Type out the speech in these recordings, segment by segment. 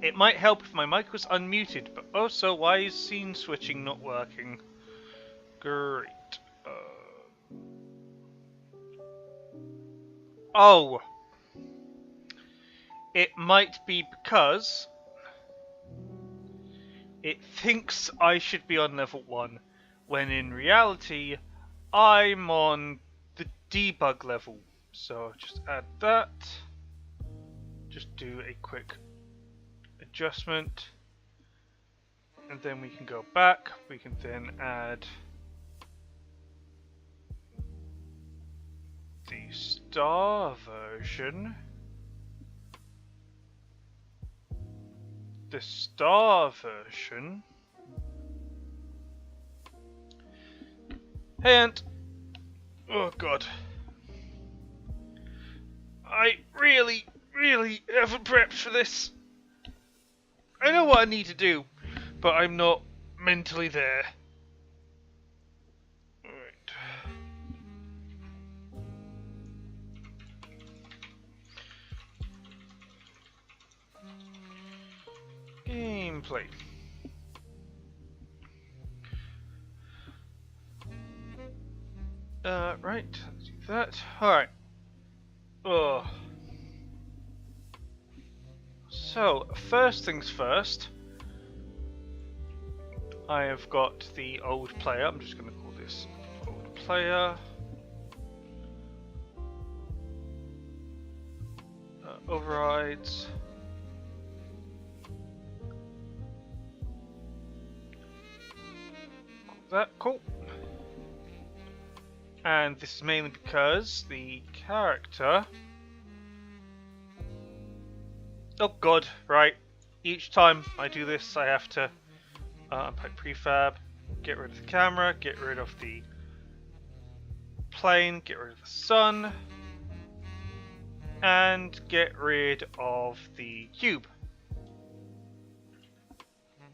It might help if my mic was unmuted, but also why is scene switching not working? Great. Oh! It might be because it thinks I should be on level 1, when in reality I'm on the debug level. So just add that. Just do a quick adjustment. And then we can go back. We can then add the star version. The star version. Hey Ant! Oh god. I really haven't prepped for this. I know what I need to do, but I'm not mentally there. Alright. Gameplay. Right, let's do that. Alright. Oh. So, first things first. I have got the old player. I'm just going to call this old player. Overrides. That cool. And this is mainly because the character. Oh god, right. Each time I do this, I have to unpack prefab, get rid of the camera, get rid of the plane, get rid of the sun, and get rid of the cube.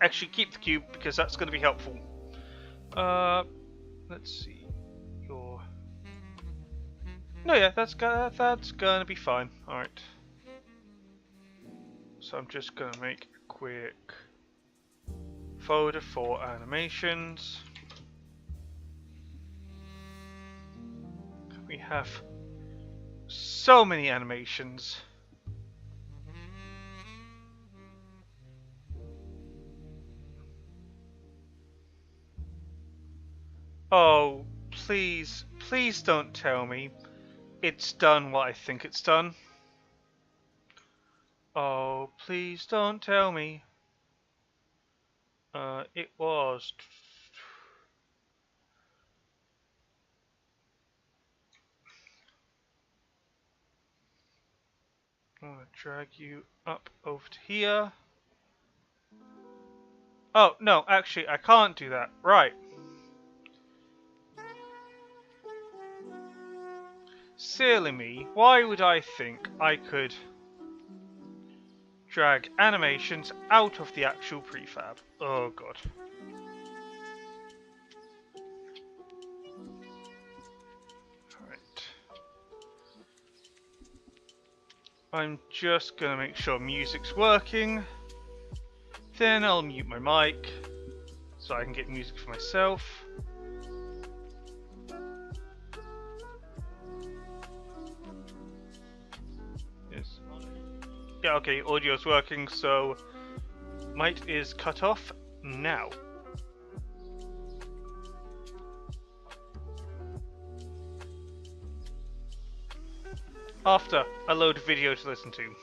Actually, keep the cube because that's going to be helpful. Let's see. No, yeah, that's gonna be fine. All right. So I'm just gonna make a quick folder for animations. We have so many animations. Oh, please don't tell me it's done what I think it's done. Oh, please don't tell me. It was. I'm gonna drag you up over to here. Oh, no, actually, I can't do that. Right. Silly me, why would I think I could drag animations out of the actual prefab? Oh, God. Alright. I'm just gonna make sure music's working. Then I'll mute my mic so I can get music for myself. Yes. Yeah, okay, audio's working, so mic is cut off now. After a load of video to listen to.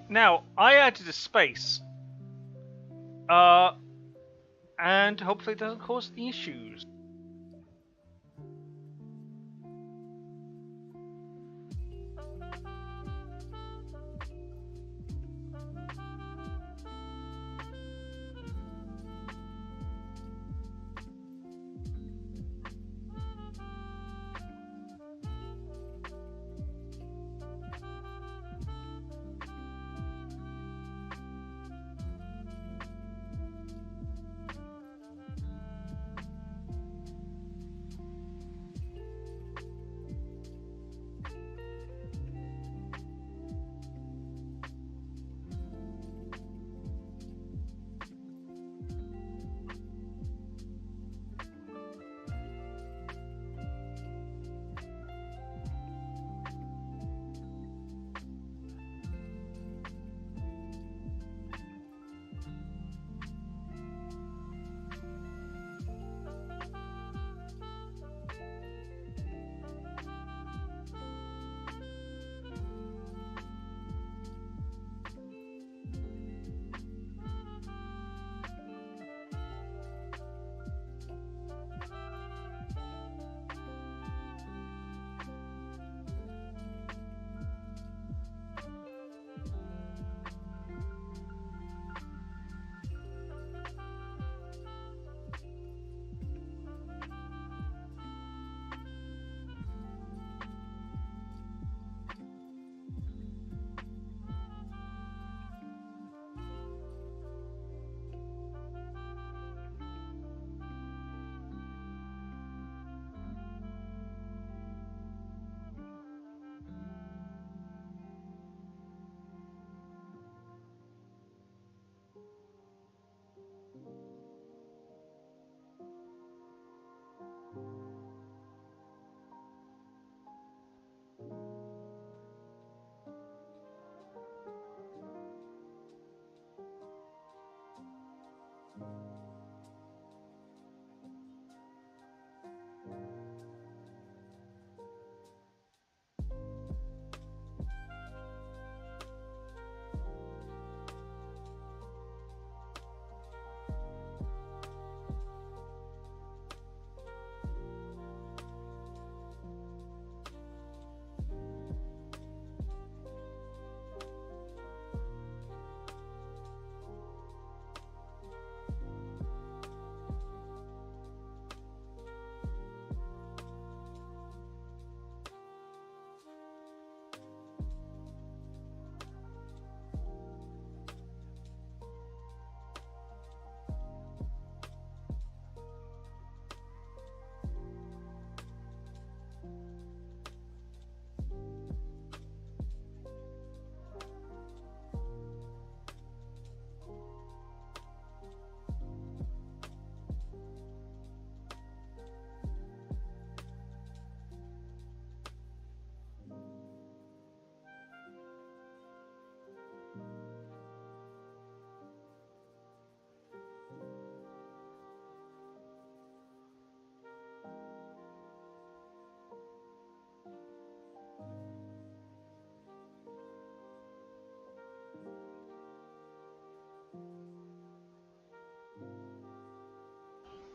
Now, I added a space. Uh, and hopefully it doesn't cause any issues.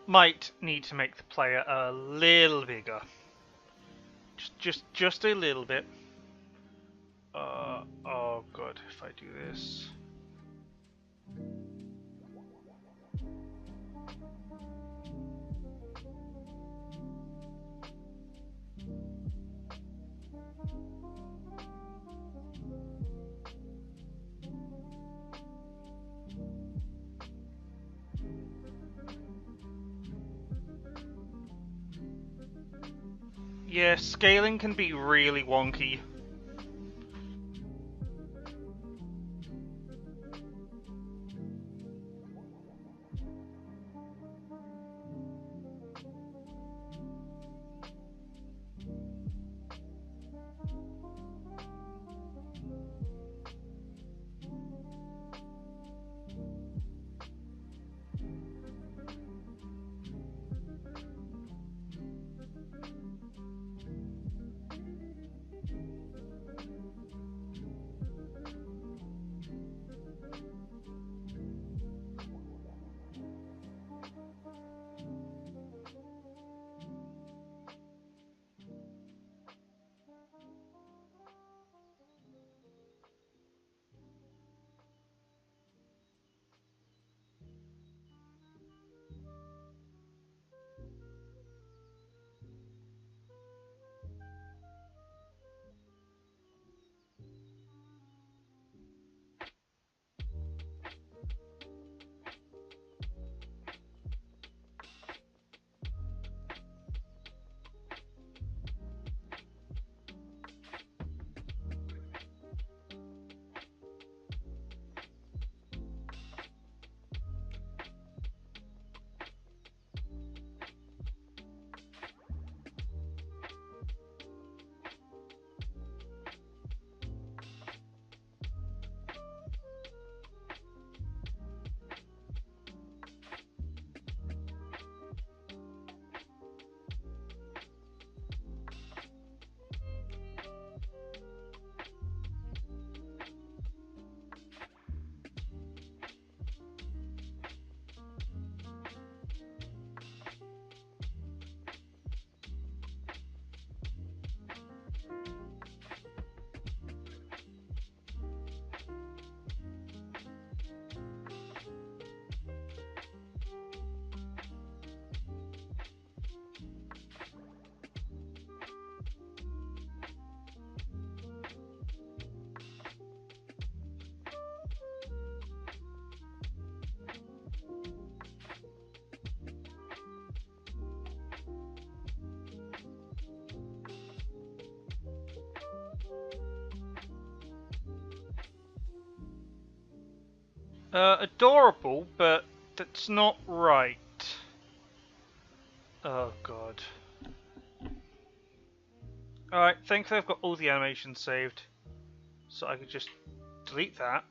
Might need to make the player a little bigger. Just a little bit. Oh god, if I do this. Yeah, scaling can be really wonky. Adorable, but that's not right. Oh god. Alright, thankfully I've got all the animations saved. So I could just delete that.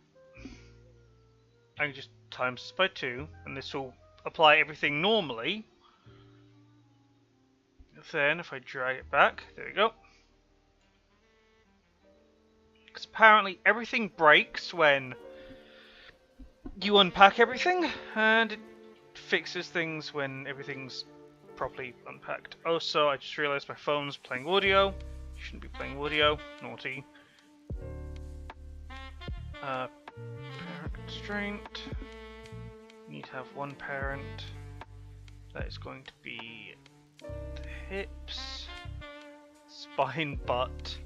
I can just times this by 2, and this will apply everything normally. Then if I drag it back, there we go. Because apparently everything breaks when you unpack everything, and it fixes things when everything's properly unpacked. Also, I just realised my phone's playing audio. Shouldn't be playing audio. Naughty. Parent constraint. Need to have one parent. That is going to be the hips, spine, butt,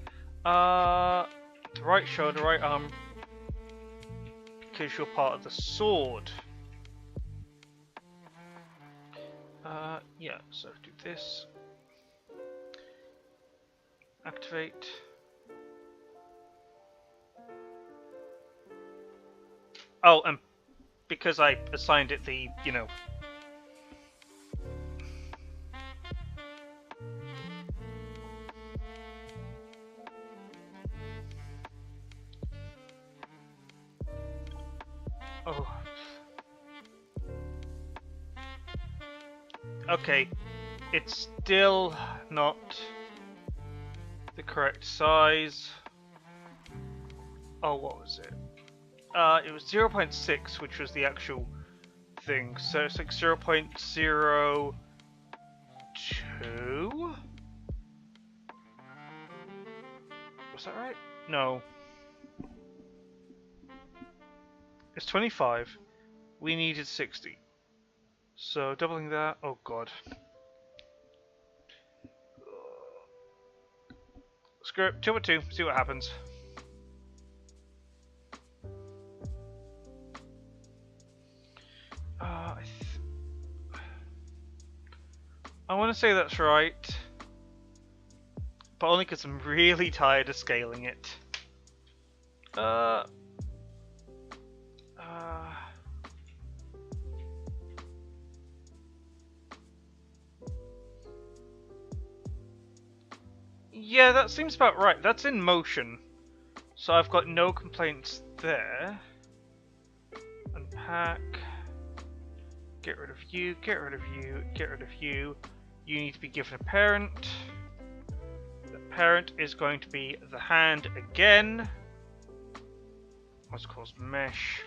the right shoulder, right arm, because you're part of the sword. Yeah, so do this. Activate. Oh, and because I assigned it the, you know... Oh. Okay, it's still not the correct size. Oh, what was it? It was 0.6, which was the actual thing. So it's like 0.02. Was that right? No. It's 25. We needed 60. So doubling that. Oh god. Screw it. 2 2. See what happens. I want to say that's right. But only because I'm really tired of scaling it. Yeah, that seems about right. That's in motion. So I've got no complaints there. Unpack. Get rid of you, get rid of you, get rid of you. You need to be given a parent. The parent is going to be the hand again. Let's cause mesh.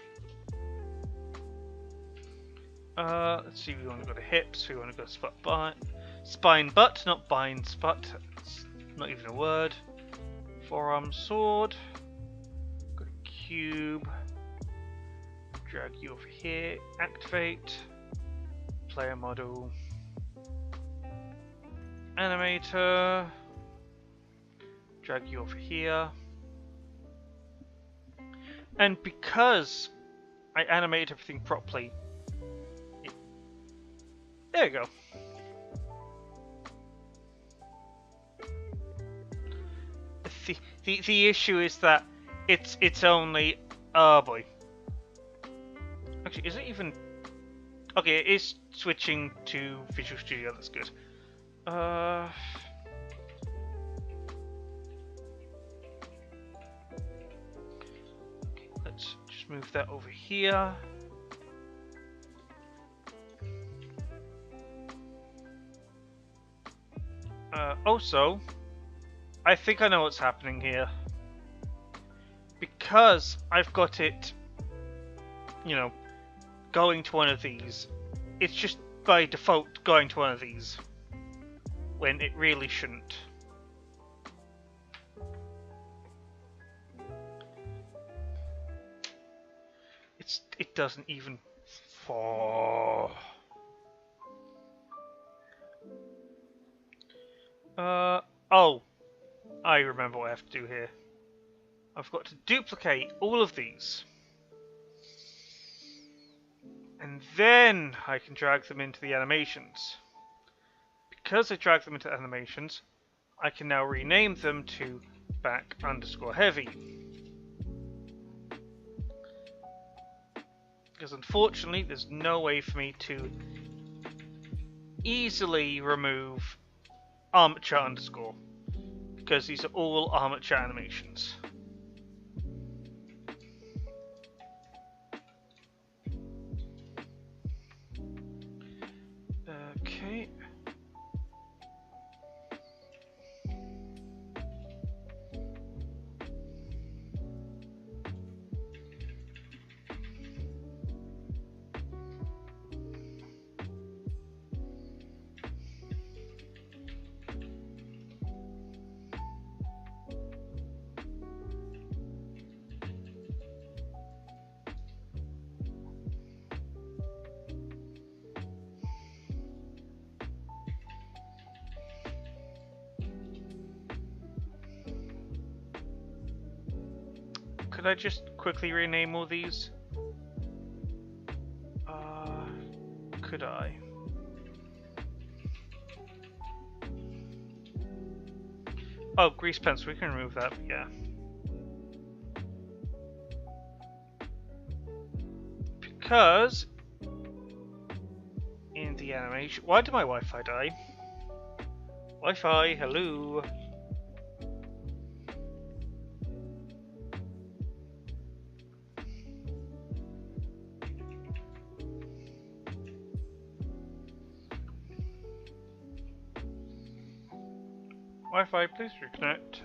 Let's see, we want to go to hips, we want to go to spine butt, not binds butt. It's not even a word. Forearm sword. Go to cube. Drag you over here. Activate. Player model. Animator. Drag you over here. And because I animated everything properly, there you go. The issue is that it's only oh boy. Actually, is it even okay? It is switching to Visual Studio. That's good. Let's just move that over here. Also, I think I know what's happening here. Because I've got it, you know, going to one of these, it's just by default going to one of these, when it really shouldn't. It doesn't even fall. Oh, I remember what I have to do here. I've got to duplicate all of these. And then I can drag them into the animations. Because I drag them into animations, I can now rename them to back_heavy. Because unfortunately, there's no way for me to easily remove armature_, because these are all armature animations. Okay. Could I just quickly rename all these? Could I? Oh, grease pencil, we can remove that, yeah. Because in the animation, why did my Wi-Fi die? Wi-Fi, hello. Wi-Fi, please reconnect.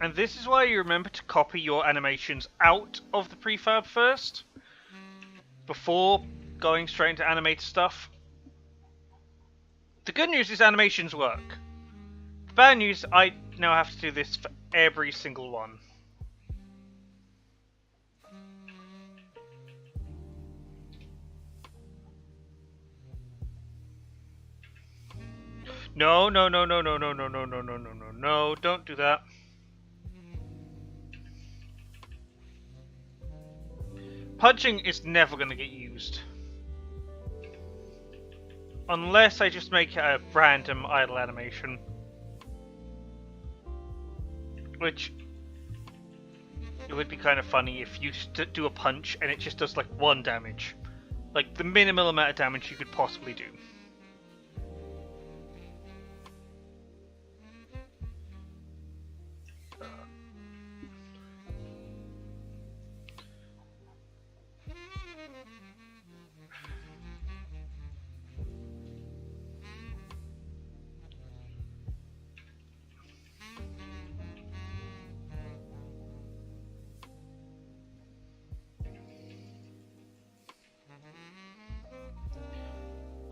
And this is why you remember to copy your animations out of the prefab first, before going straight into animated stuff. The good news is animations work. The bad news, I now have to do this for every single one. No, no, no, no, no, no, no, no, no, no, no, no, no, don't do that. Punching is never going to get used. Unless I just make it a random idle animation. Which, it would be kind of funny if you do a punch and it just does like 1 damage. Like the minimal amount of damage you could possibly do.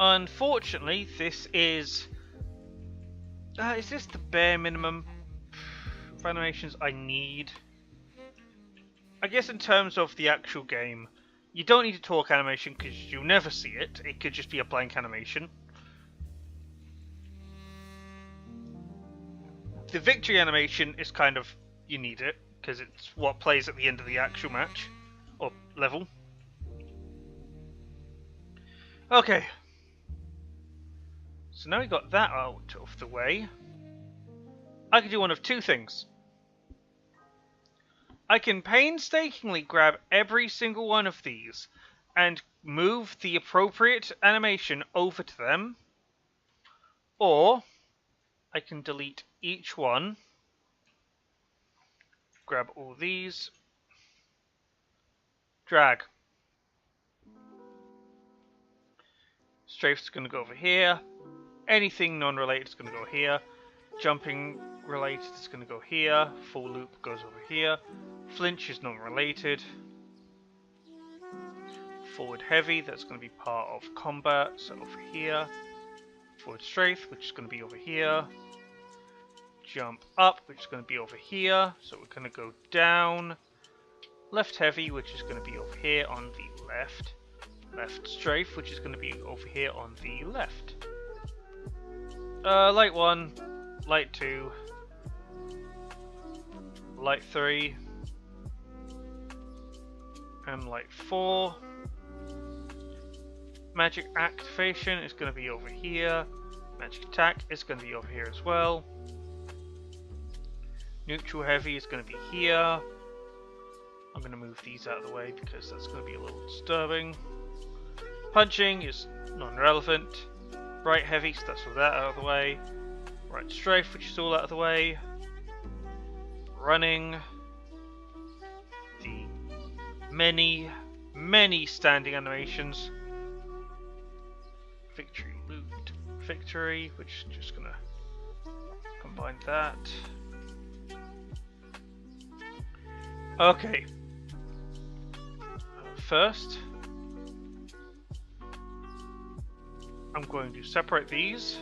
Unfortunately, this is this the bare minimum of animations I need? I guess in terms of the actual game, you don't need a talk animation because you'll never see it. It could just be a blank animation. The victory animation is kind of, you need it, because it's what plays at the end of the actual match, or level. Okay. So now we got that out of the way. I can do one of 2 things. I can painstakingly grab every single one of these and move the appropriate animation over to them, or I can delete each one, grab all these, drag. Strafe's going to go over here. Anything non-related is going to go here. Jumping related is going to go here. Full loop goes over here. Flinch is non-related. Forward heavy, that's going to be part of combat, so over here. Forward strafe, which is going to be over here. Jump up, which is going to be over here, so we're going to go down. Left heavy, which is going to be over here on the left. Left strafe, which is going to be over here on the left. Light 1, light 2, light 3, and light 4. Magic activation is going to be over here. Magic attack is going to be over here as well. Neutral heavy is going to be here. I'm going to move these out of the way because that's going to be a little disturbing. Punching is non-relevant. Right heavy, so that's all that out of the way. Right strafe, which is all out of the way. Running. The many, many standing animations. Victory loot. Victory, which is just gonna combine that. Okay. First, I'm going to separate these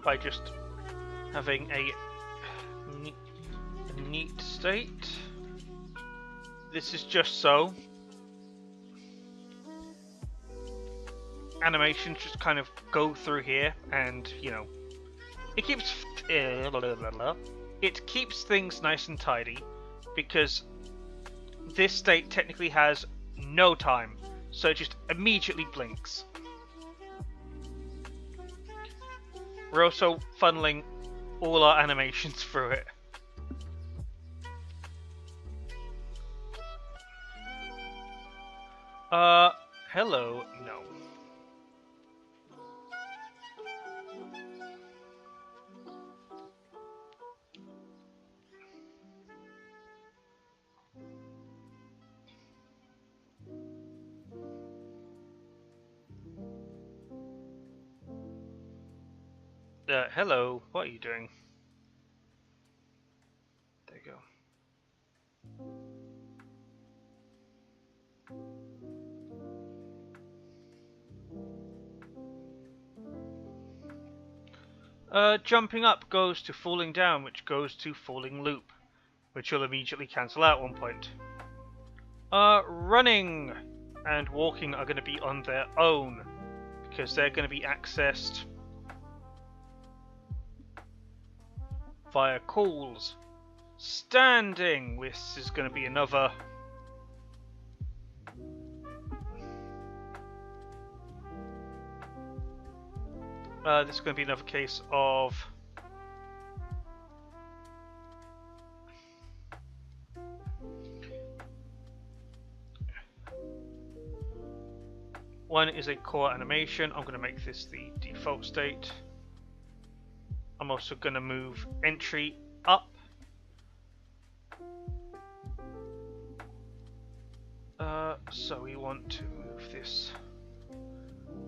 by just having a neat state. This is just so animations just kind of go through here, and you know, it keeps things nice and tidy, because this state technically has no time, so it just immediately blinks. We're also funneling all our animations through it. Hello, no. Hello, what are you doing? There you go. Jumping up goes to falling down, which goes to falling loop, which will immediately cancel out at one point. Running and walking are going to be on their own, because they're going to be accessed via calls. Standing, this is going to be another this is going to be another case of one is a core animation. I'm going to make this the default state. I'm also going to move entry up. So we want to move this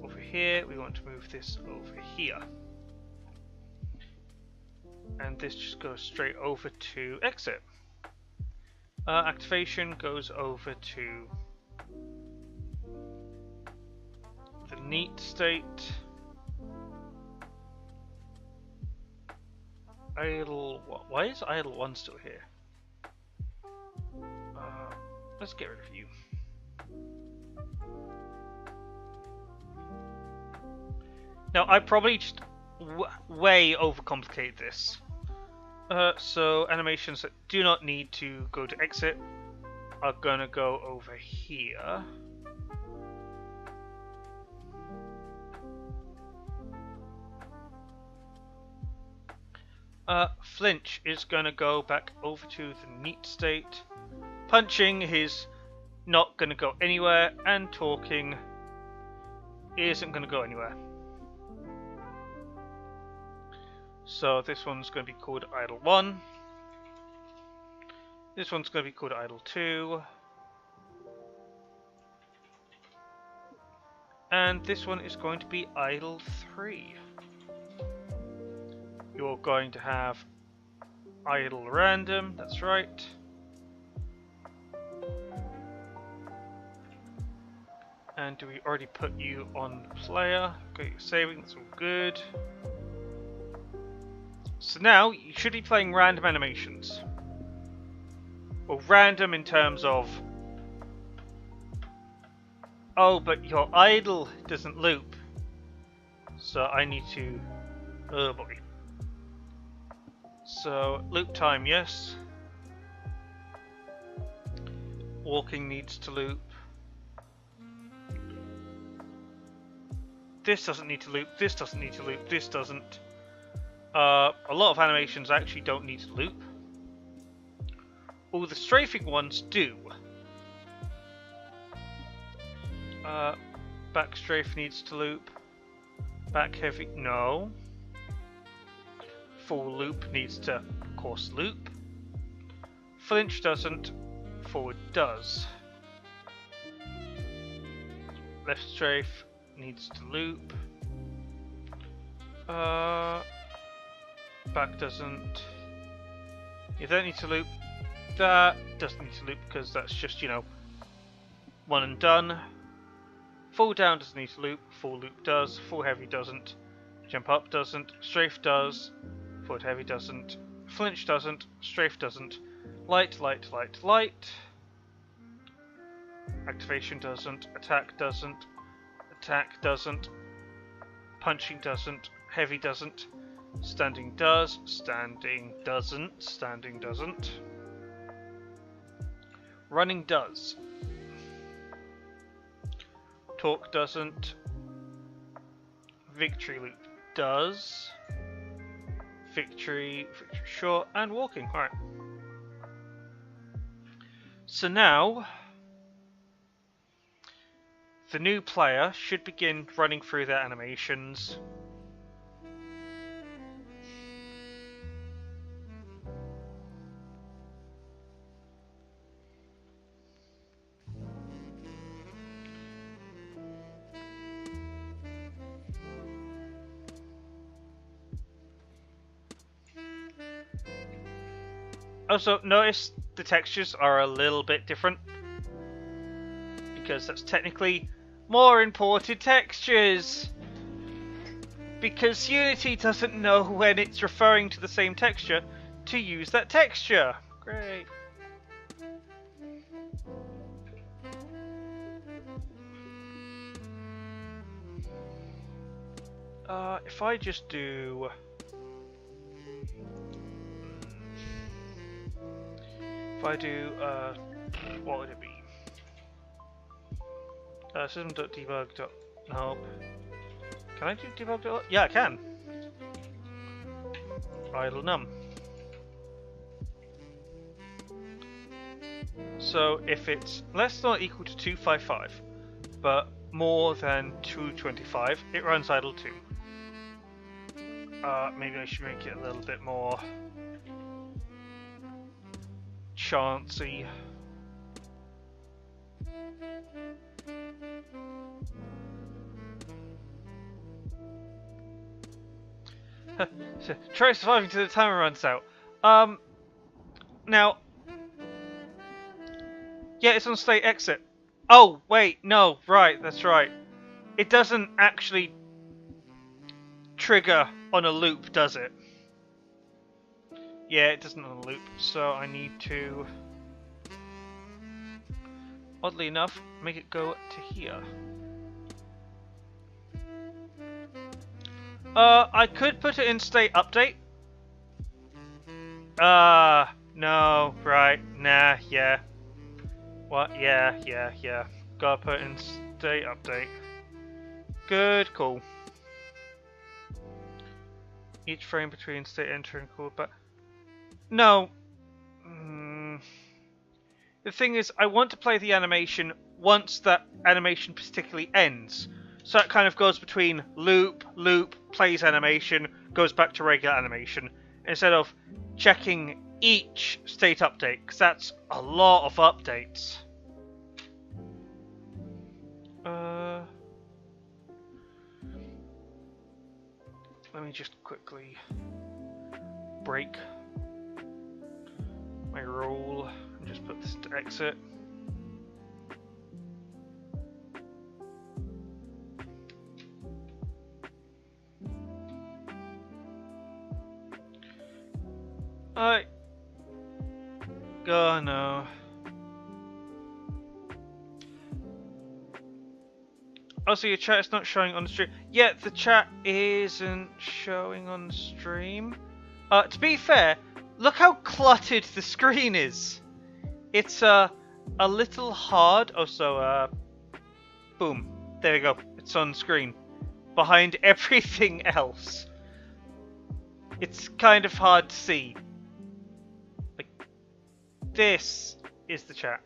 over here. We want to move this over here. And this just goes straight over to exit. Activation goes over to the neat state. Idle. Why is idle 1 still here? Let's get rid of you. Now, I probably just way overcomplicate this. So animations that do not need to go to exit are gonna go over here. Flinch is gonna go back over to the neat state. Punching is not gonna go anywhere, and talking isn't gonna go anywhere. So this one's going to be called idle 1. This one's going to be called idle 2. And this one is going to be idle 3. You're going to have idle random, that's right. And do we already put you on player? Okay, you're saving, that's all good. So now, you should be playing random animations. Well, random in terms of... Oh, but your idle doesn't loop. So I need to... Oh boy. So, loop time, yes. Walking needs to loop. This doesn't need to loop, this doesn't need to loop, this doesn't. A lot of animations actually don't need to loop. All the strafing ones do. Back strafe needs to loop. Back heavy, no. Full loop needs to, of course, loop. Flinch doesn't, forward does. Left strafe needs to loop. Back doesn't. You don't need to loop. That doesn't need to loop because that's just, you know, one and done. Full down doesn't need to loop. Full loop does. Full heavy doesn't. Jump up doesn't. Strafe does. Forward heavy doesn't. Flinch doesn't. Strafe doesn't. Light, light, light, light. Activation doesn't. Attack doesn't. Attack doesn't. Punching doesn't. Heavy doesn't. Standing does. Standing doesn't. Standing doesn't. Running does. Talk doesn't. Victory loop does. Victory short, and walking. Alright. So now the new player should begin running through their animations. Also, notice the textures are a little bit different because that's technically more imported textures. Because Unity doesn't know when it's referring to the same texture to use that texture. Great. If I just do... If I do, what would it be? System.debug. Nope. Can I do debug? Yeah, I can. Idle num. So if it's less than or equal to 255, but more than 225, it runs idle 2. Maybe I should make it a little bit more chancy. Try surviving till the timer runs out. Now, yeah, it's on state exit. Oh, wait, no, right, that's right. It doesn't actually trigger on a loop, does it? Yeah, it doesn't on a loop, so I need to, oddly enough, make it go to here. I could put it in state update. No, right, nah, yeah. What? Yeah. Gotta put in state update. Good call. Each frame between state enter and callback. No. The thing is, I want to play the animation once that animation particularly ends. So it kind of goes between loop, plays animation, goes back to regular animation, instead of checking each state update, because that's a lot of updates. Let me just quickly break my rule and just put this to exit. Oh no. Also, your chat is not showing on the stream. Yeah, the chat isn't showing on the stream. To be fair, look how cluttered the screen is. It's a little hard. Also, boom. There we go. It's on screen. Behind everything else. It's kind of hard to see. Like, this is the chat.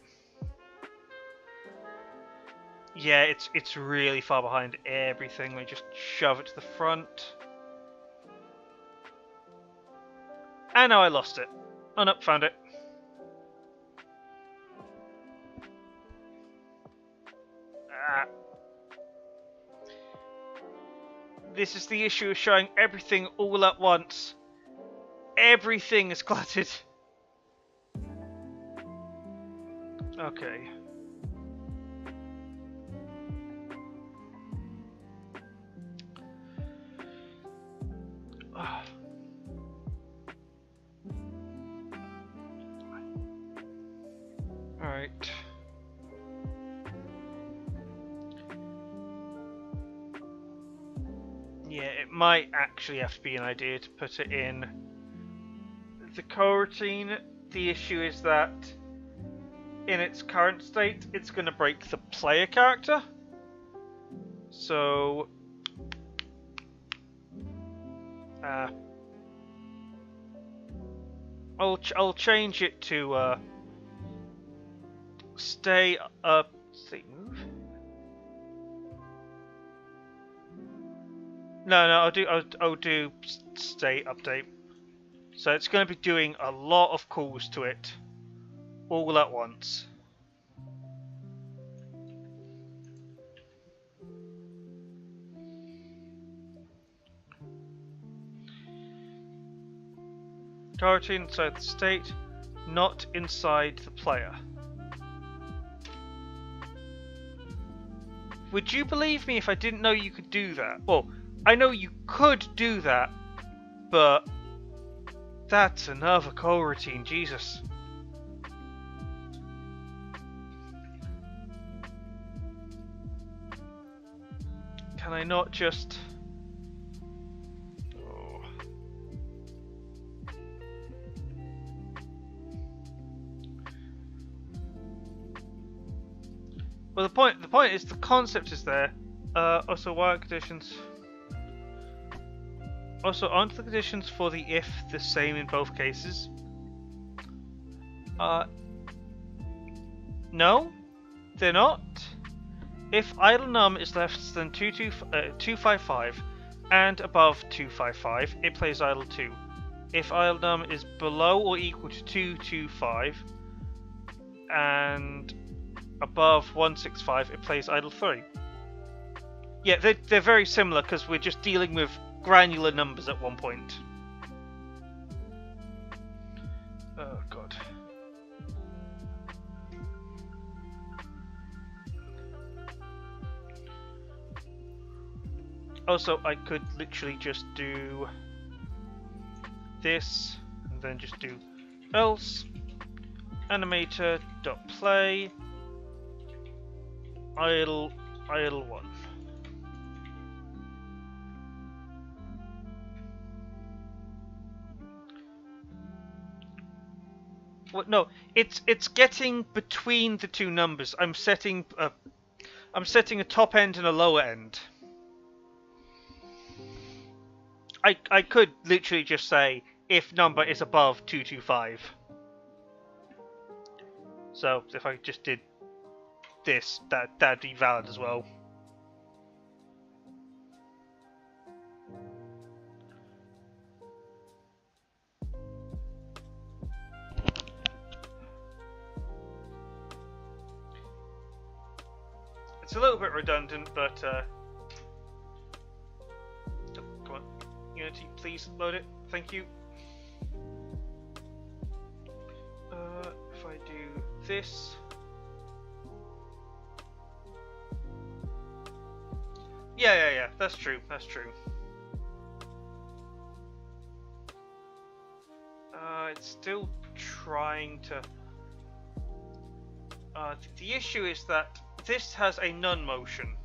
Yeah, it's really far behind everything. We just shove it to the front. And now I lost it. Oh no, found it. This is the issue of showing everything all at once. Everything is cluttered. Okay. Alright. Yeah, it might actually have to be an idea to put it in the coroutine. The issue is that in its current state, it's going to break the player character. So, I'll change it to stay up. State move. No, I'll do state update. So it's going to be doing a lot of calls to it all at once. Coroutine inside the state. not inside the player. Would you believe me if I didn't know you could do that? Well, I know you could do that, but that's another coroutine, Jesus. Can I not just... Oh. Well, the point is the concept is there. Also, what are conditions? Also, aren't the conditions for the if the same in both cases? No, they're not. If idle num is less than 255 and above 255, it plays idle 2. If idle num is below or equal to 225 and above 165, it plays idle 3. Yeah, they're very similar because we're just dealing with granular numbers at one point. Oh god. Also, I could literally just do this and then just do else animator.play idle 1. Well, no, it's getting between the two numbers. I'm setting a top end and a lower end. I could literally just say if number is above 225. So if I just did this, that'd be valid as well. It's a little bit redundant, but oh, come on, Unity, please load it. Thank you. If I do this, yeah, that's true. That's true. It's still trying to. The issue is that this has a none motion,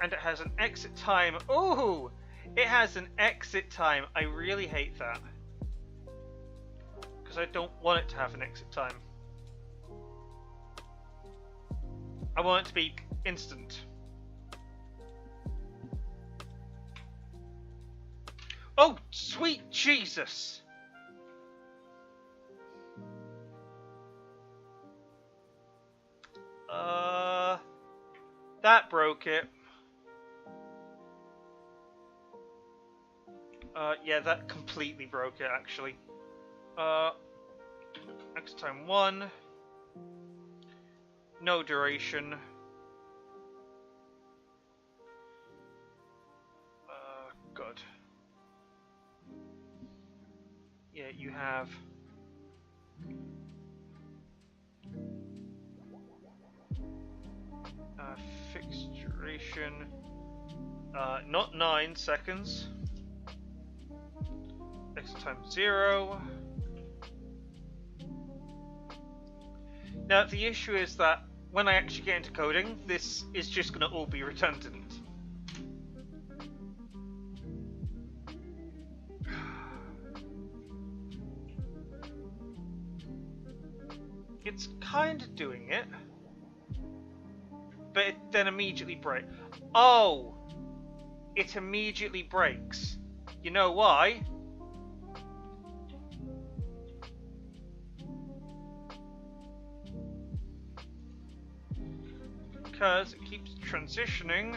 and it has an exit time. Ooh, it has an exit time. I really hate that because I don't want it to have an exit time. I want it to be instant. Oh, sweet Jesus! That broke it. Yeah, that completely broke it, actually. Next time 1. No duration. God. Yeah, you have... fixed duration, not 9 seconds. Exit time 0. Now the issue is that when I actually get into coding, this is just going to all be redundant. It's kind of doing it. But it then immediately breaks. Oh! It immediately breaks. You know why? Because it keeps transitioning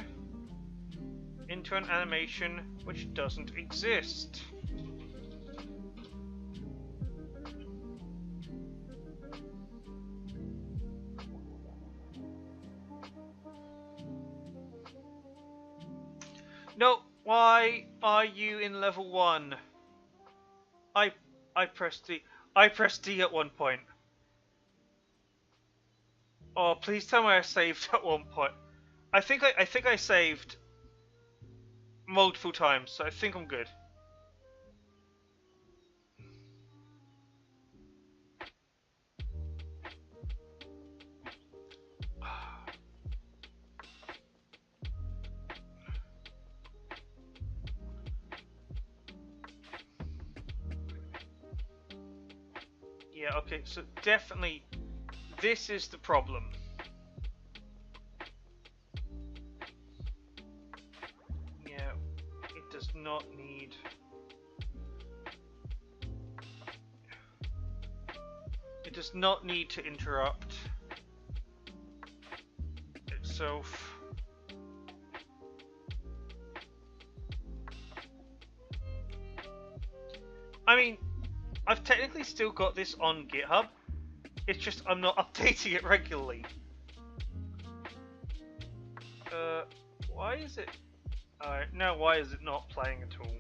into an animation which doesn't exist. No, why are you in level 1? I pressed D. I pressed D at one point. Oh, please tell me I saved at one point. I think I saved multiple times, so I think I'm good. Yeah, okay, so definitely this is the problem. Yeah, it does not need... It does not need to interrupt itself. I mean, I've technically still got this on GitHub. It's just I'm not updating it regularly. Why is it... now why is it not playing at all?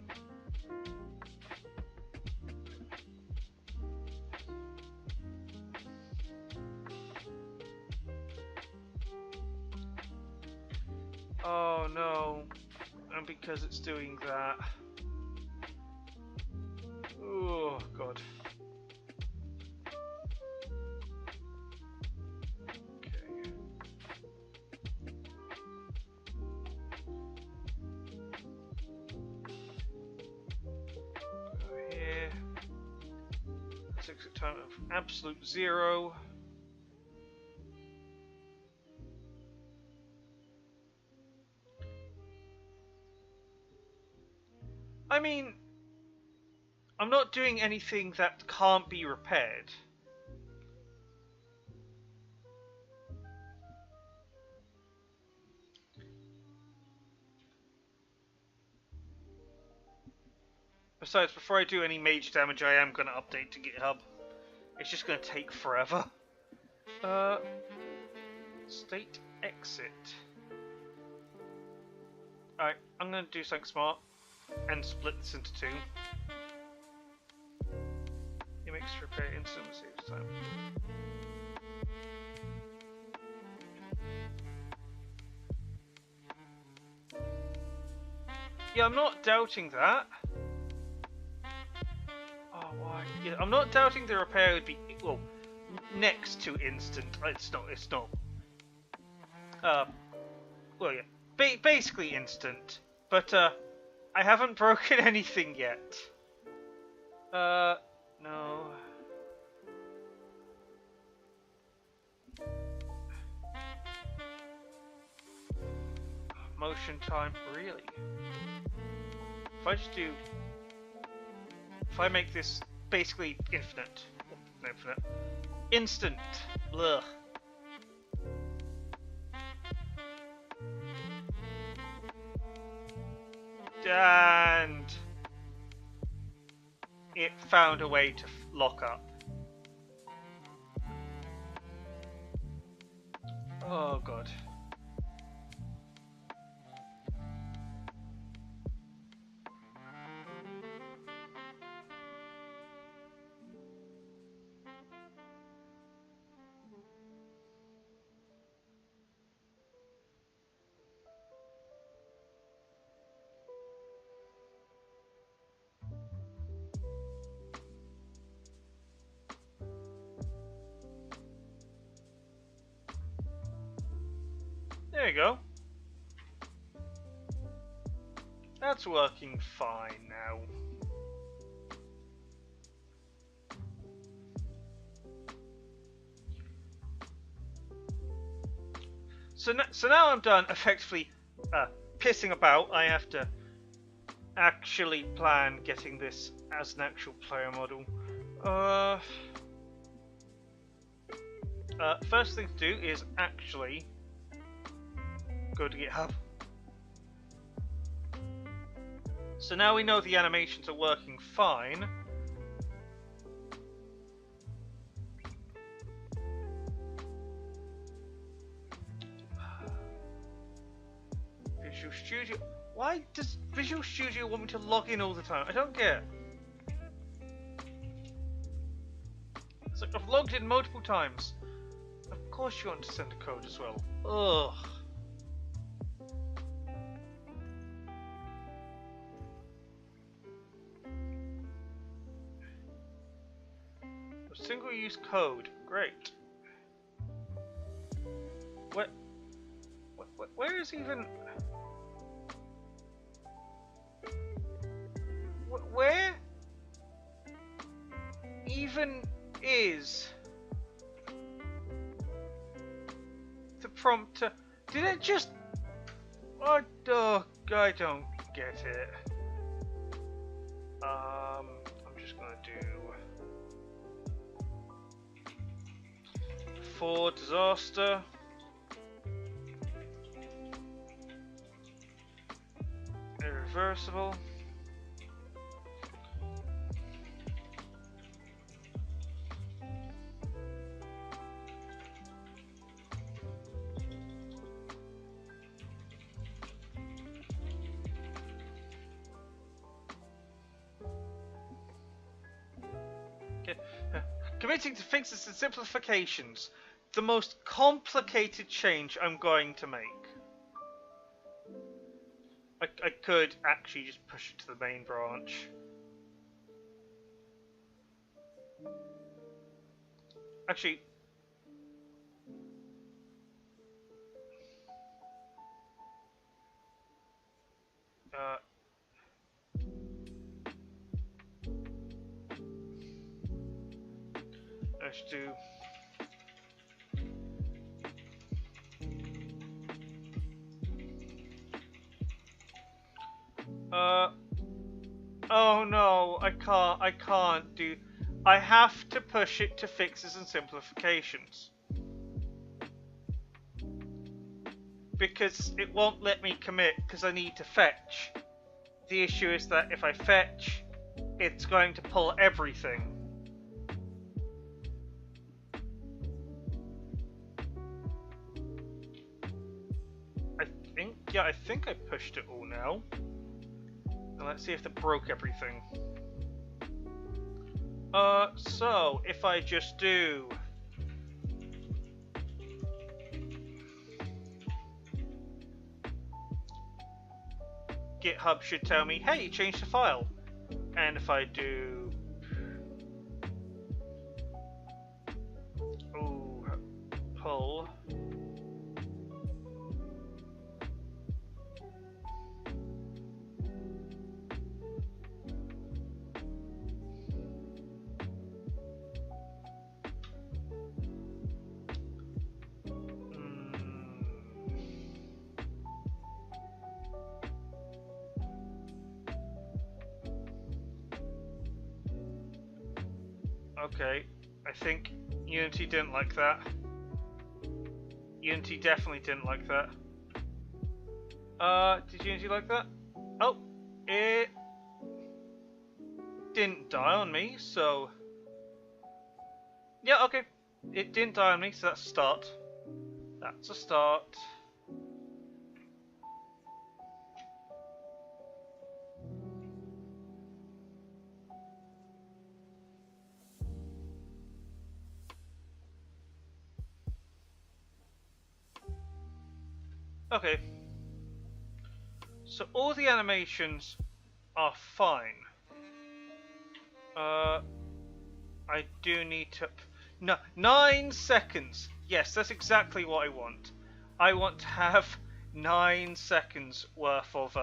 Oh no. And because it's doing that... Oh god. Okay. Go here. Let's exit time of absolute 0. I mean, I'm not doing anything that can't be repaired. Besides, before I do any major damage, I am going to update to GitHub. It's just going to take forever. State exit. Alright, I'm going to do something smart and split this into 2. It makes repair instantly, saves time. Yeah, I'm not doubting that. Oh, why? Yeah, I'm not doubting the repair would be, well, next to instant. It's not. Well, yeah, basically instant. But, I haven't broken anything yet. No. Motion time, really? If I just do... If I make this basically infinite... Instant! Blah. And... It found a way to lock up. Oh god. There you go. That's working fine now. So now I'm done effectively pissing about. I have to actually plan getting this as an actual player model. First thing to do is actually go to GitHub. So now we know the animations are working fine. Visual Studio. Why does Visual Studio want me to log in all the time? I don't get it. logged in multiple times. Of course you want to send a code as well. Ugh. A single-use code. Great. Where is even... Where even is the prompter? Did it just... Oh, I don't get it. I'm just gonna do... For disaster. Irreversible. Committing to fixes and simplifications. The most complicated change I'm going to make. I could actually just push it to the main branch. Actually... let's do... oh no, I can't do... I have to push it to fixes and simplifications. Because it won't let me commit, because I need to fetch. The issue is that if I fetch, it's going to pull everything. I think I pushed it all now. And let's see if it broke everything. So if I just do GitHub should tell me, hey, change the file. And if I do pull okay, I think Unity didn't like that. Unity definitely didn't like that. Did Unity like that? Oh, it didn't die on me, so... Yeah, okay. It didn't die on me, so that's a start. That's a start. Okay, so all the animations are fine. I do need to... No, 9 seconds! Yes, that's exactly what I want. I want to have 9 seconds worth of,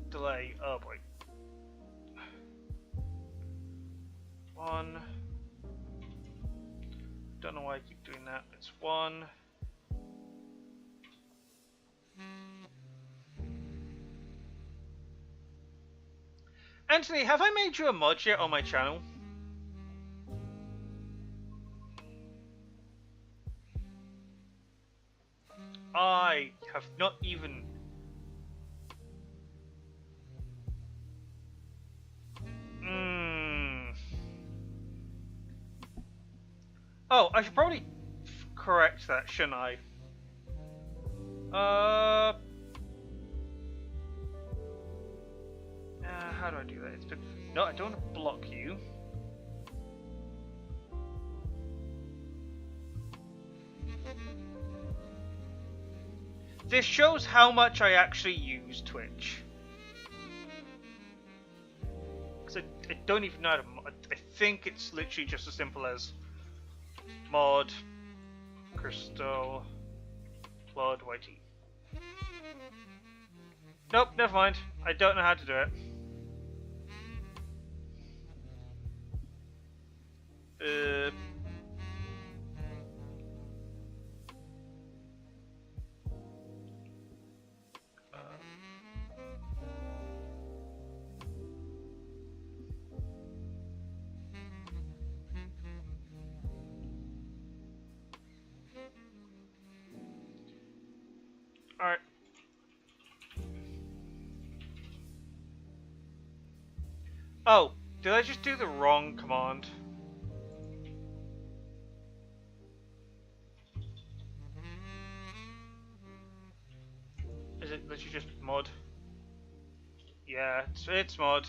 delay. Oh boy. 1... Don't know why I keep doing that. It's 1. Anthony, have I made you a mod yet on my channel? I have not even... Oh, I should probably correct that, shouldn't I? How do I do that? It's been No, I don't want to block you. This shows how much I actually use Twitch. Because I don't even know how to mod. I think it's literally just as simple as mod, crystal, plod, YT. Nope, never mind. I don't know how to do it. Alright. Oh, did I just do the wrong command? Is it literally just mod? Yeah, it's mod.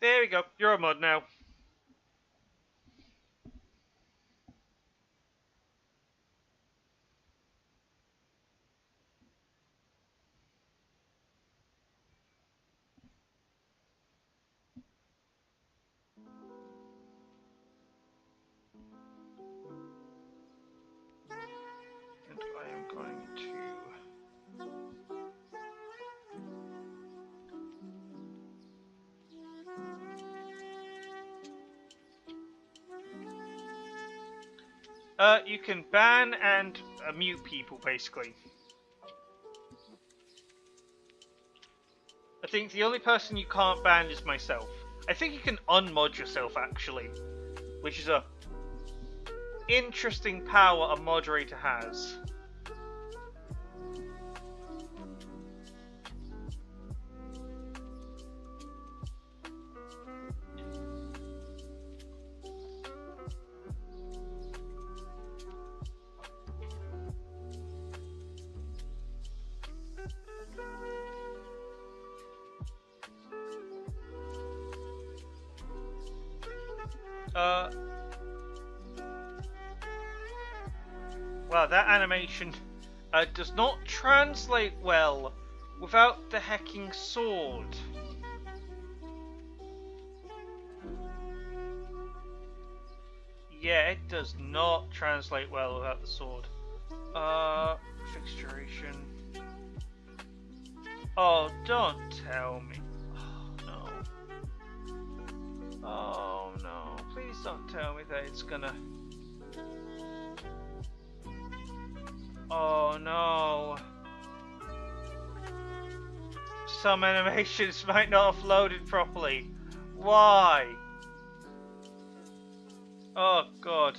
There we go, you're a mod now. And I am going to... you can ban and mute people, basically. I think the only person you can't ban is myself. I think you can unmod yourself, actually. Which is a interesting power a moderator has. Well, that animation does not translate well without the hecking sword. Yeah, it does not translate well without the sword. Fixed duration. Oh, don't tell me. Oh, no. Oh, no. Please don't tell me that it's gonna... Oh, no. Some animations might not have loaded properly. Why? Oh, God.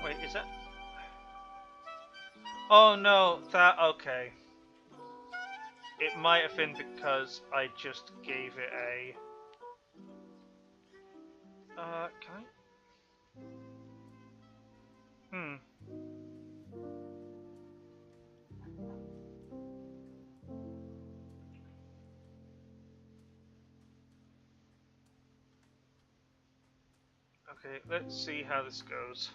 Wait, is that... Oh no, that... okay. It might have been because I just gave it a... can I? Okay, let's see how this goes.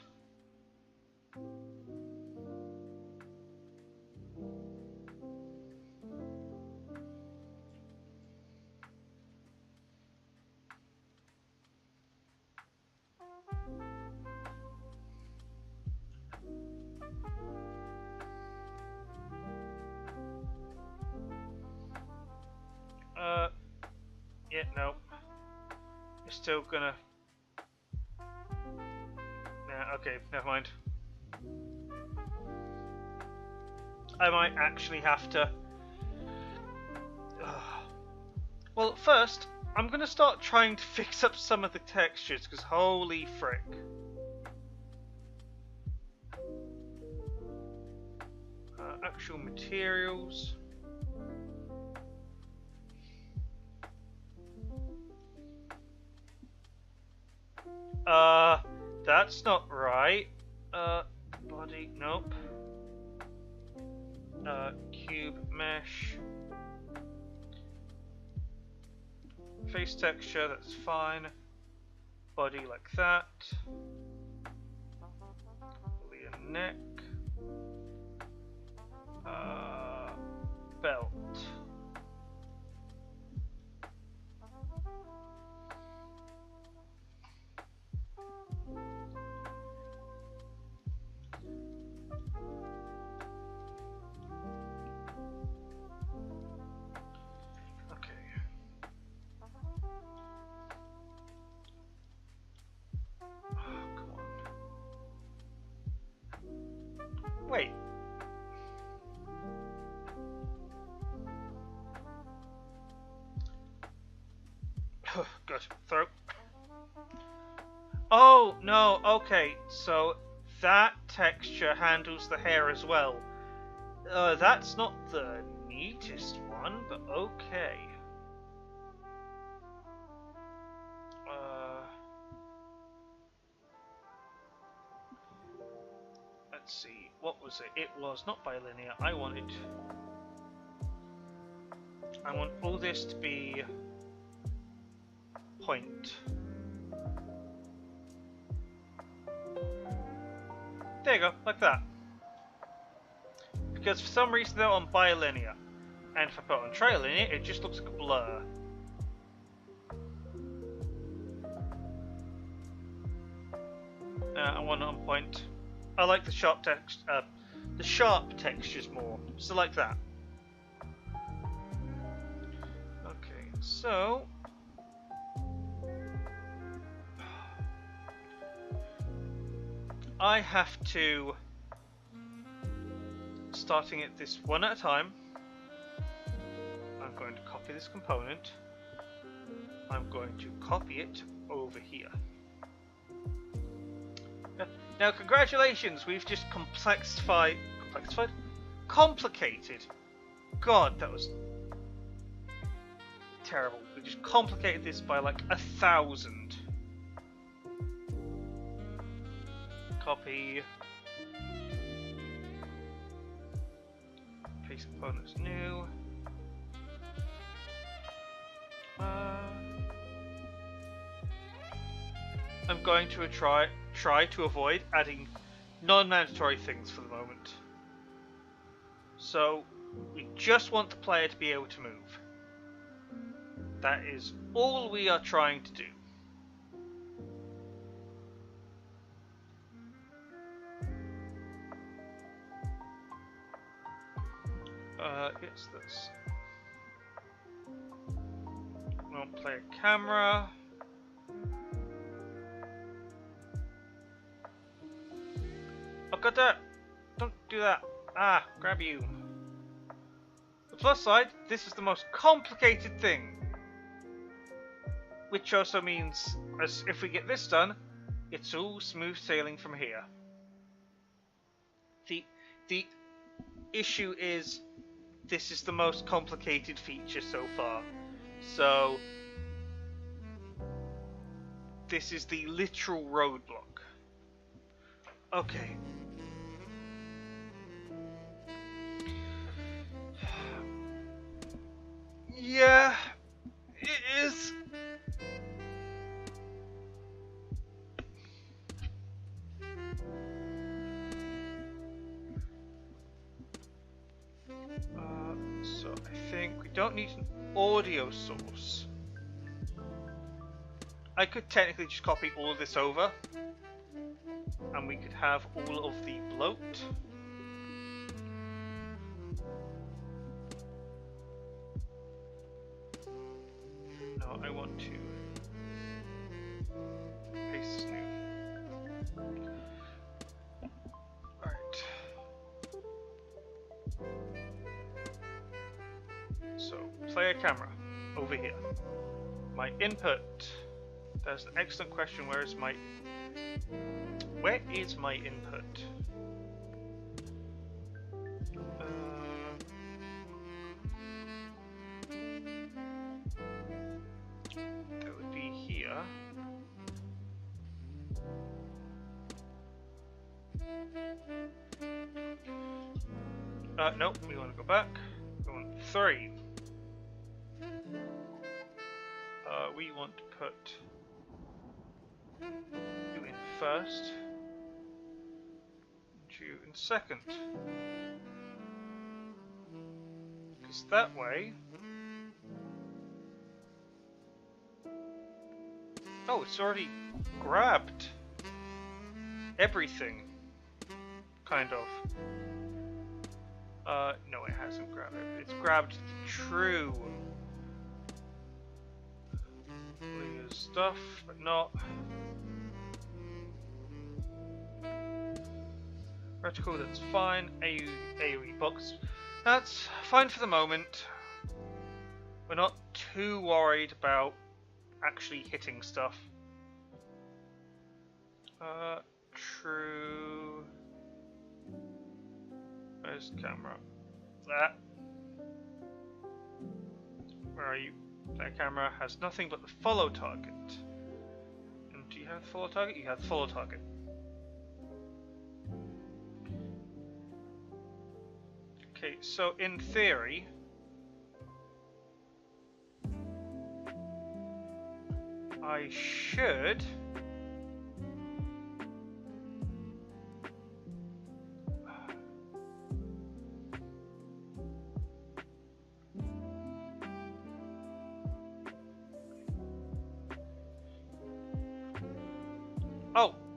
Yeah, no. It's still gonna... Nah, okay, never mind. I might actually have to... Well, first, I'm going to start trying to fix up some of the textures, because holy frick. Actual materials. That's not right. Body, nope. Cube mesh. Face texture, that's fine. Body like that. Alien neck. Belt. Wait. Good. Throw. Oh, no. Okay. So that texture handles the hair as well. That's not the neatest one, but okay. Let's see. What was it? It was not bilinear. I want all this to be point. There you go, like that. Because for some reason they're on bilinear, and if I put on trilinear, it just looks like a blur. I want it on point. I like the sharp textures more, so like that. Okay, so I have to, starting it this one at a time, I'm going to copy this component. I'm going to copy it over here. Now, congratulations, we've just complicated. God, that was terrible. We just complicated this by like 1,000. Copy. Paste components new. I'm going to try to avoid adding non-mandatory things for the moment. So we just want the player to be able to move. That is all we are trying to do. Yes, that's... We'll play a camera. Oh, got that! Don't do that! Ah, grab you. The plus side, this is the most complicated thing. Which also means, as if we get this done, it's all smooth sailing from here. The issue is, this is the most complicated feature so far. So, this is the literal roadblock. Okay. Yeah, it is. So I think we don't need an audio source. I could technically just copy all of this over, and we could have all of the bloat. No, I want to paste this new. Alright. player camera over here. My input. That's an excellent question. Where is my input? That would be here. Nope, we want to go back. We want 3. We want to put you in first, and you in second. Because that way... Oh, it's already grabbed everything. Kind of. No, it hasn't grabbed it. It's grabbed the true Leah's stuff, but not reticle. That's fine. AoE box. That's fine for the moment. We're not too worried about actually hitting stuff. True. Where's the camera? That. Where are you? That camera has nothing but the follow target. And do you have the follow target? You have the follow target. Okay, so in theory, I should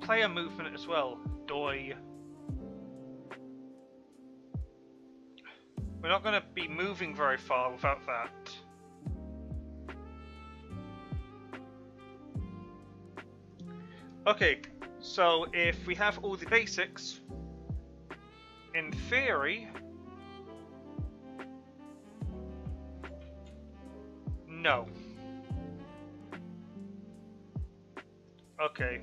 player movement as well. Doi. We're not going to be moving very far without that. Okay, so if we have all the basics, in theory, no. Okay.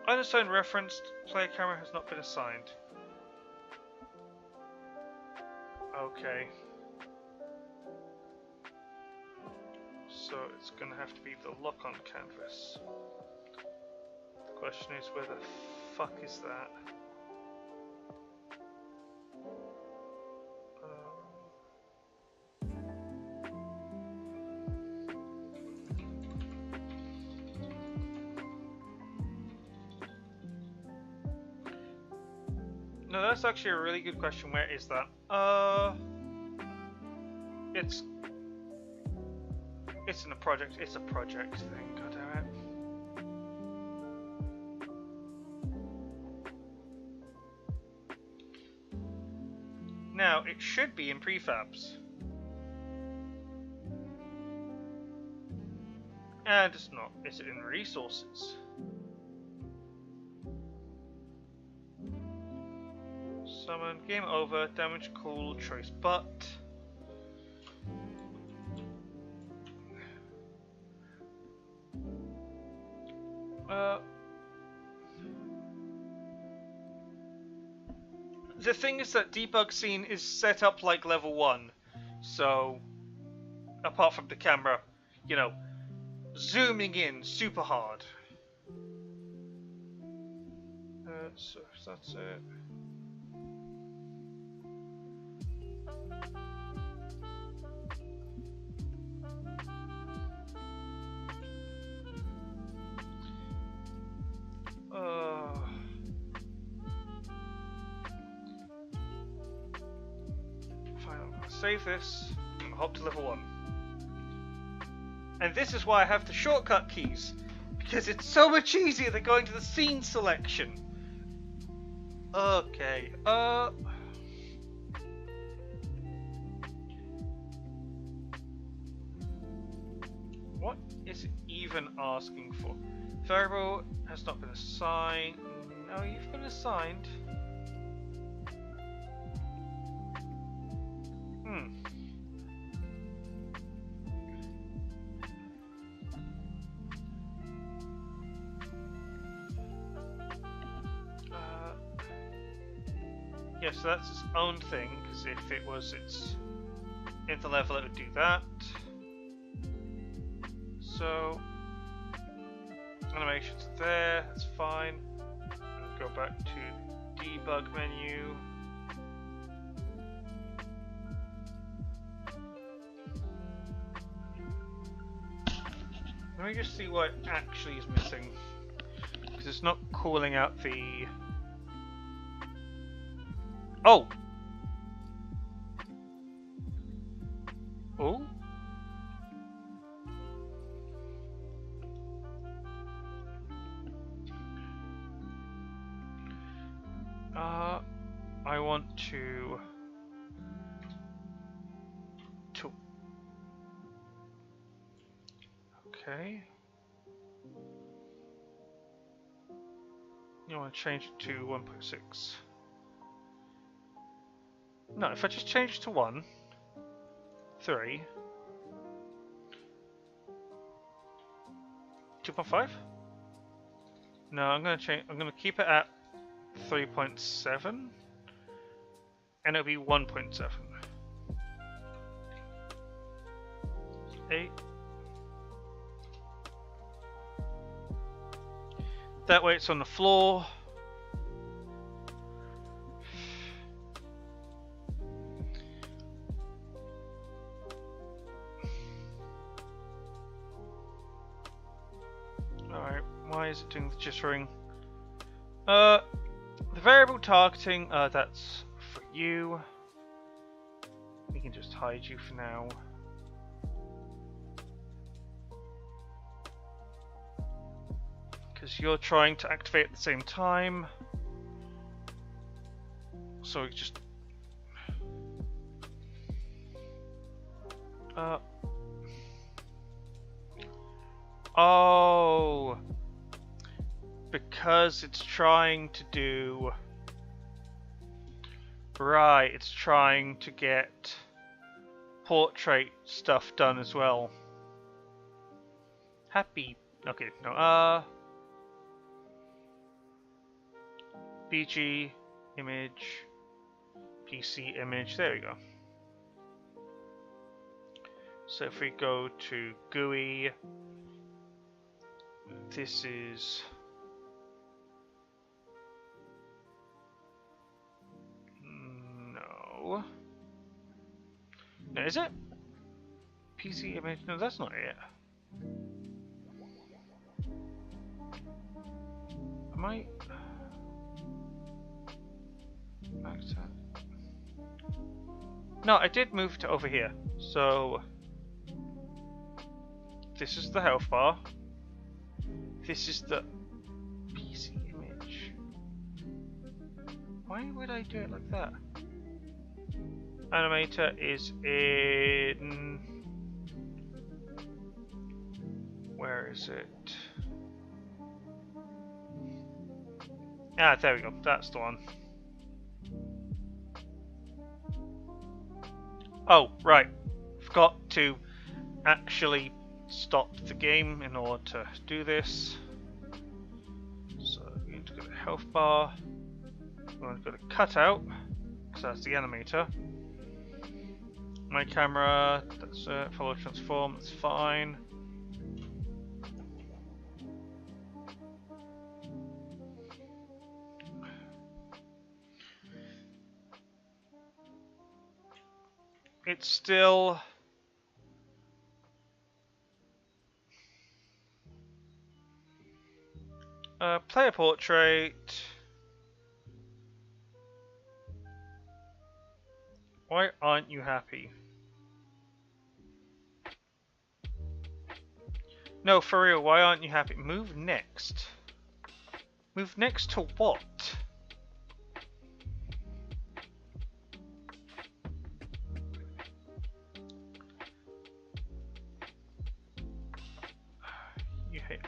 Unassigned referenced player camera has not been assigned. Okay. So it's going to have to be the lock-on canvas. The question is, where the fuck is that? No, that's actually a really good question. Where is that? It's in a project. It's a project thing. God damn it. Now it should be in prefabs, and it's not. Is it in resources? Summon, game over, damage, cool, choice, but the thing is that debug scene is set up like level 1, so apart from the camera, you know, zooming in super hard. So that's it. Save this and hop to level 1. And this is why I have the shortcut keys, because it's so much easier than going to the scene selection. Okay, what is it even asking for? Variable has not been assigned. No, you've been assigned. Yeah, so that's its own thing, because if it was its nth level, it would do that. So, animations there, that's fine. And go back to debug menu. Let me just see what actually is missing, because it's not calling out the... Oh! Oh? I want to... Okay. You want to change it to 1.6. No, if I just change it to 1, 3, 2.5? No, I'm gonna change. I'm gonna keep it at 3.7, and it'll be 1.7. 8. That way it's on the floor. Alright, why is it doing the jittering? The variable targeting, that's for you. We can just hide you for now. Because you're trying to activate at the same time. So we just... Oh! Because it's trying to do... Right, it's trying to get portrait stuff done as well. Happy... Okay, no, BG image, PC image, there we go. So if we go to GUI, this is no, is it? PC image, no, that's not it. Am I? No, I did move to over here. So this is the health bar. This is the PC image. Why would I do it like that? Animator is in... Where is it? Ah, there we go. That's the one. Oh, right. Forgot to actually stop the game in order to do this. So we need to go to health bar. We want to go to cutout, because that's the animator. My camera, that's it. Follow transform, that's fine. It's still player portrait. Why aren't you happy? No, for real, why aren't you happy? Move next. Move next to what?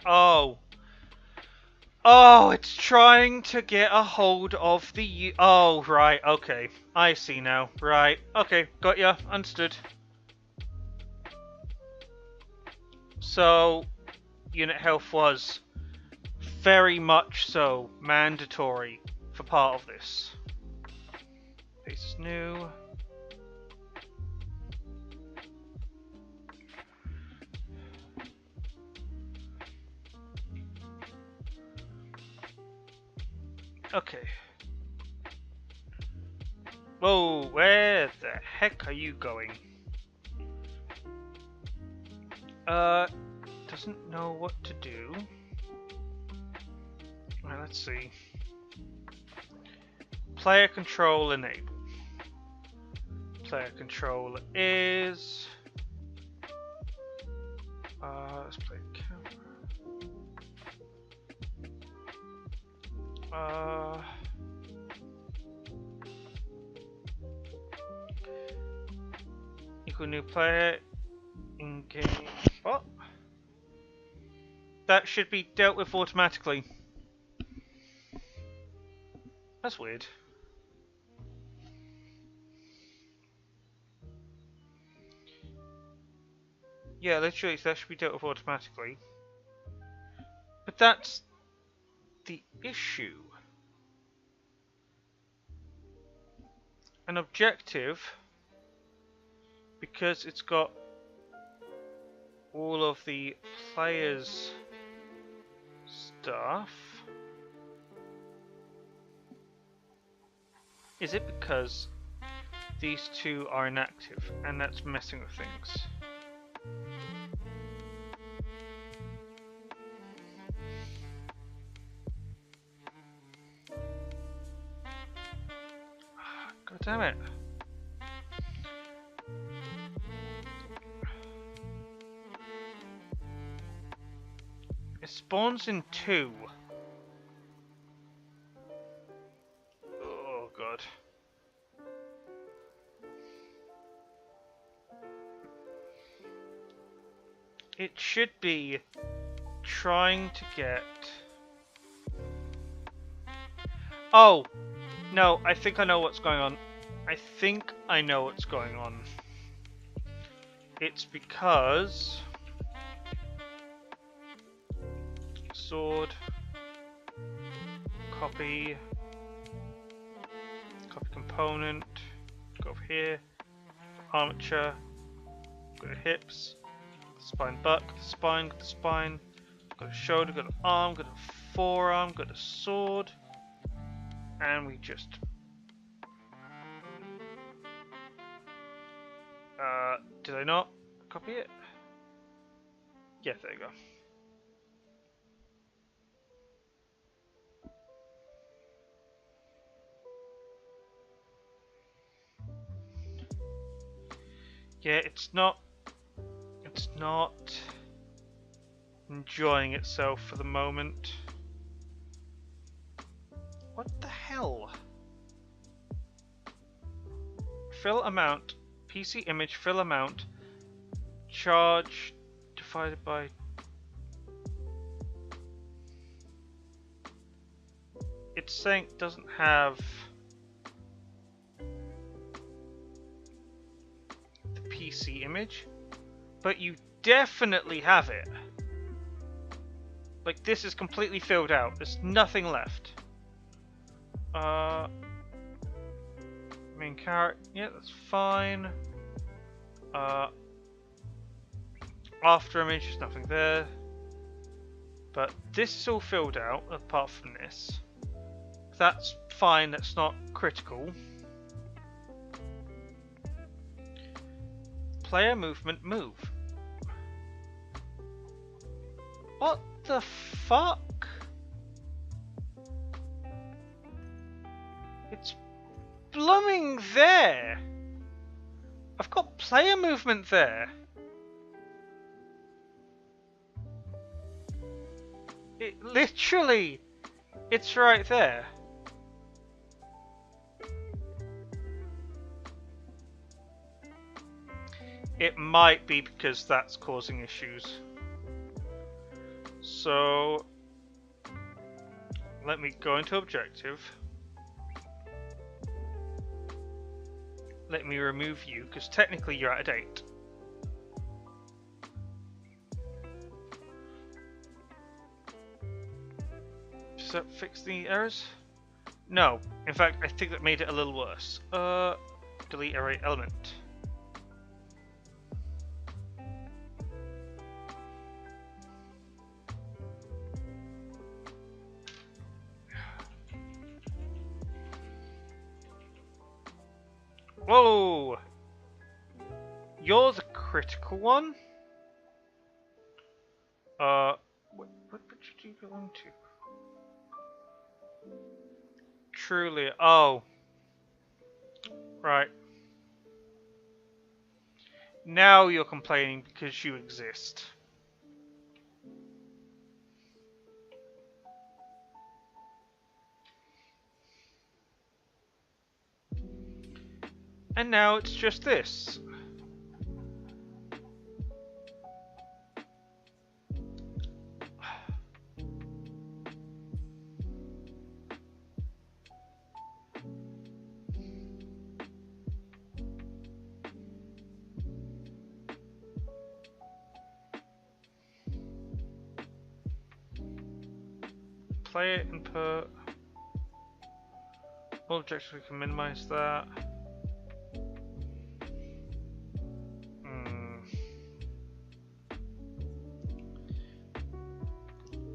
Oh. Oh, it's trying to get a hold of the... Oh, right, okay. I see now. Right, okay, got ya. Understood. So, unit health was very much so mandatory for part of this. Case is new. Okay. Whoa, where the heck are you going? Doesn't know what to do. Right, let's see. Player control enable. Player control is... let's play camera. Equal new player in game. What? That should be dealt with automatically. That's weird. Yeah, literally, that should be dealt with automatically. But that's the issue. An objective, because it's got all of the players' stuff. Is it because these two are inactive and that's messing with things? God damn it. It spawns in 2. Oh god. It should be trying to get... Oh! No, I think I know what's going on. I think I know what's going on. It's because... Sword... Copy... Copy component... Go over here... Armature... Go to hips... Spine butt, got the spine, got the spine... Got a shoulder, got an arm, got a forearm, got a sword... And we just... did I not copy it? Yeah, there you go. Yeah, it's not enjoying itself for the moment. What the hell? Fill amount, PC image fill amount, charge divided by... It's saying it doesn't have the PC image, but you definitely have it. Like, this is completely filled out. There's nothing left. Main character, yeah, that's fine. After image, there's nothing there. But this is all filled out, apart from this. That's fine, that's not critical. Player movement, move. What the fuck? It's blooming there. I've got player movement there. It literally, it's right there. It might be because that's causing issues. So, let me go into objective. Let me remove you, because technically you're out of date. Does that fix the errors? No. In fact, I think that made it a little worse. Delete array element. Whoa! You're the critical one? What do you belong to? Truly, oh. Right. Now you're complaining because you exist. And now it's just this. Player input. All objects, we can minimize that.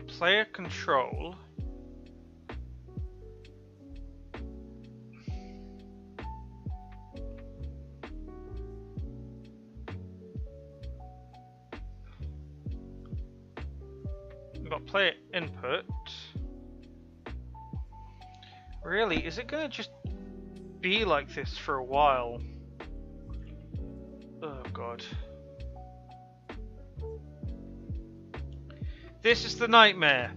Player control. We've got player input. Really, is it gonna just be like this for a while? Oh god. This is the nightmare.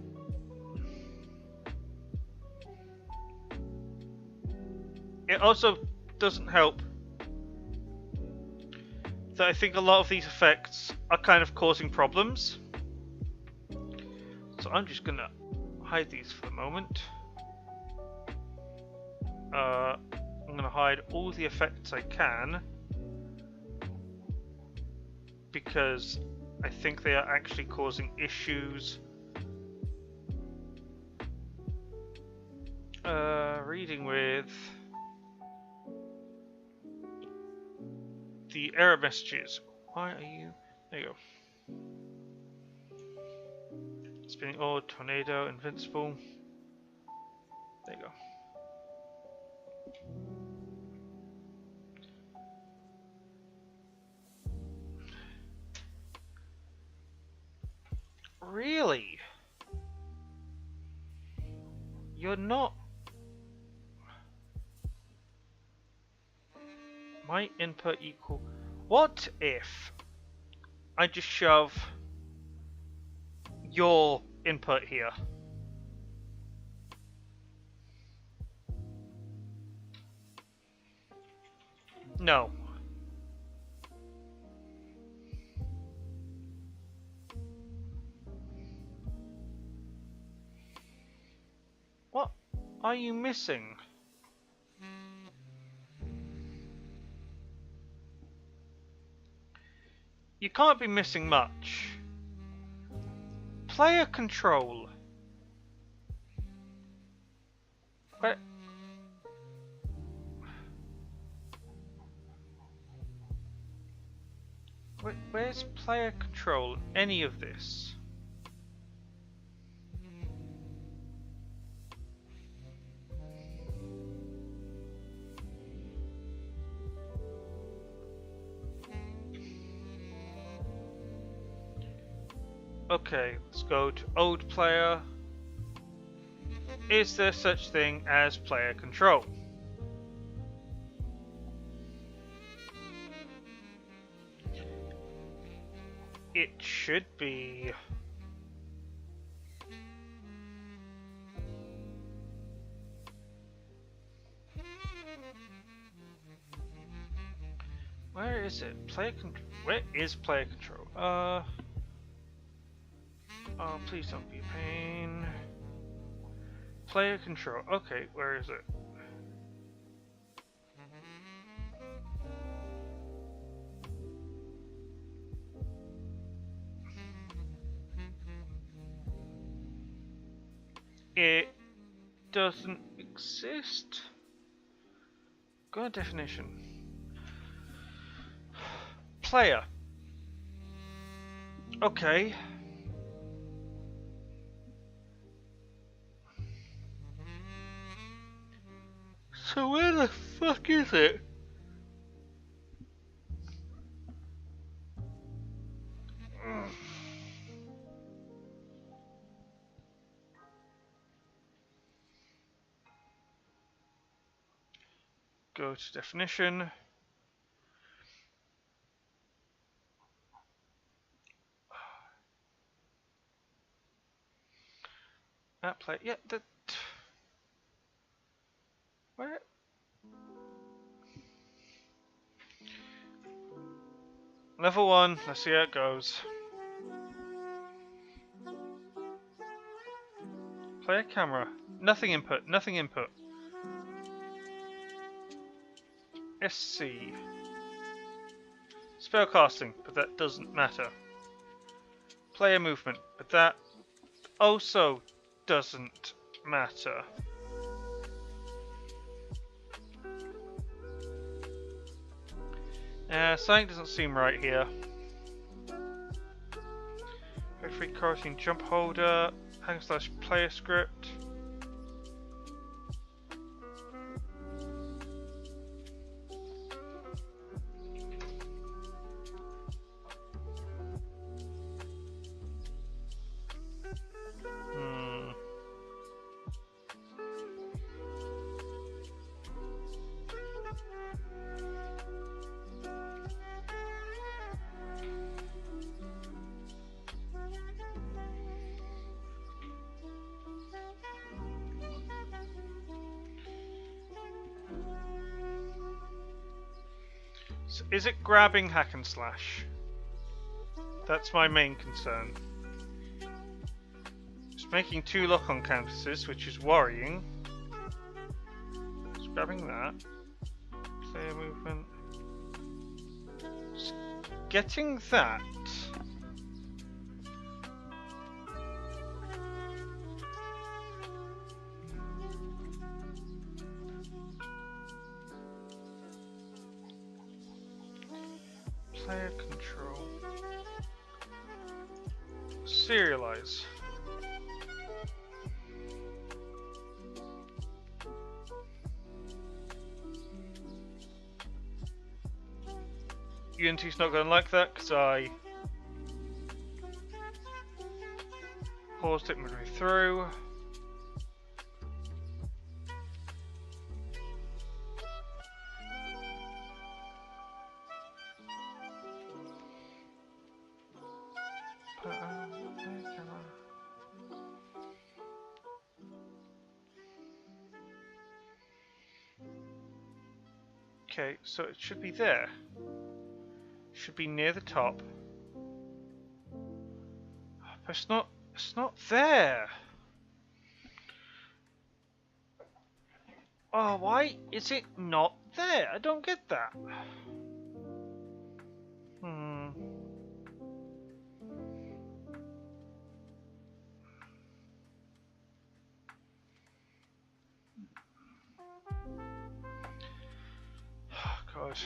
It also doesn't help that I think a lot of these effects are kind of causing problems. So I'm just gonna hide these for the moment. I'm gonna hide all the effects I can because I think they are actually causing issues. Reading with the error messages. Why are you? There you go. Spinning orb, tornado, invincible. There you go. Really? You're not... My input equal... What if I just shove your input here? No. What are you missing? You can't be missing much. Player control. Where? Where's player control in any of this? Okay, let's go to old player. Is there such thing as player control? It should be. Where is it? Where is player control? Oh, please don't be a pain. Player control. Okay, where is it? It doesn't exist? Go on definition. Player. Okay. So where the fuck is it? Go to definition. At play. Yeah, that. Where? Level 1. Let's see how it goes. Player camera. Nothing input. Nothing input. SC. Spellcasting, but that doesn't matter. Player movement, but that also doesn't matter. Something doesn't seem right here. Free cartoon jump holder, hang slash player script. So is it grabbing hack and slash? That's my main concern. It's making 2 lock-on canvases, which is worrying. It's grabbing that. Player movement. It's getting that. Player control. Serialize. Unity's not going to like that because I paused it midway through. Okay, so it should be there. Should be near the top. But it's not there. Oh, why is it not there? I don't get that. Oh, God.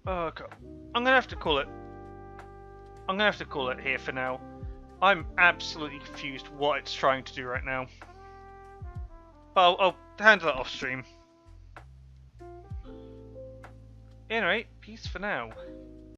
Okay. I'm gonna have to call it. I'm gonna have to call it here for now. I'm absolutely confused what it's trying to do right now. But I'll handle that off stream. Anyway, peace for now.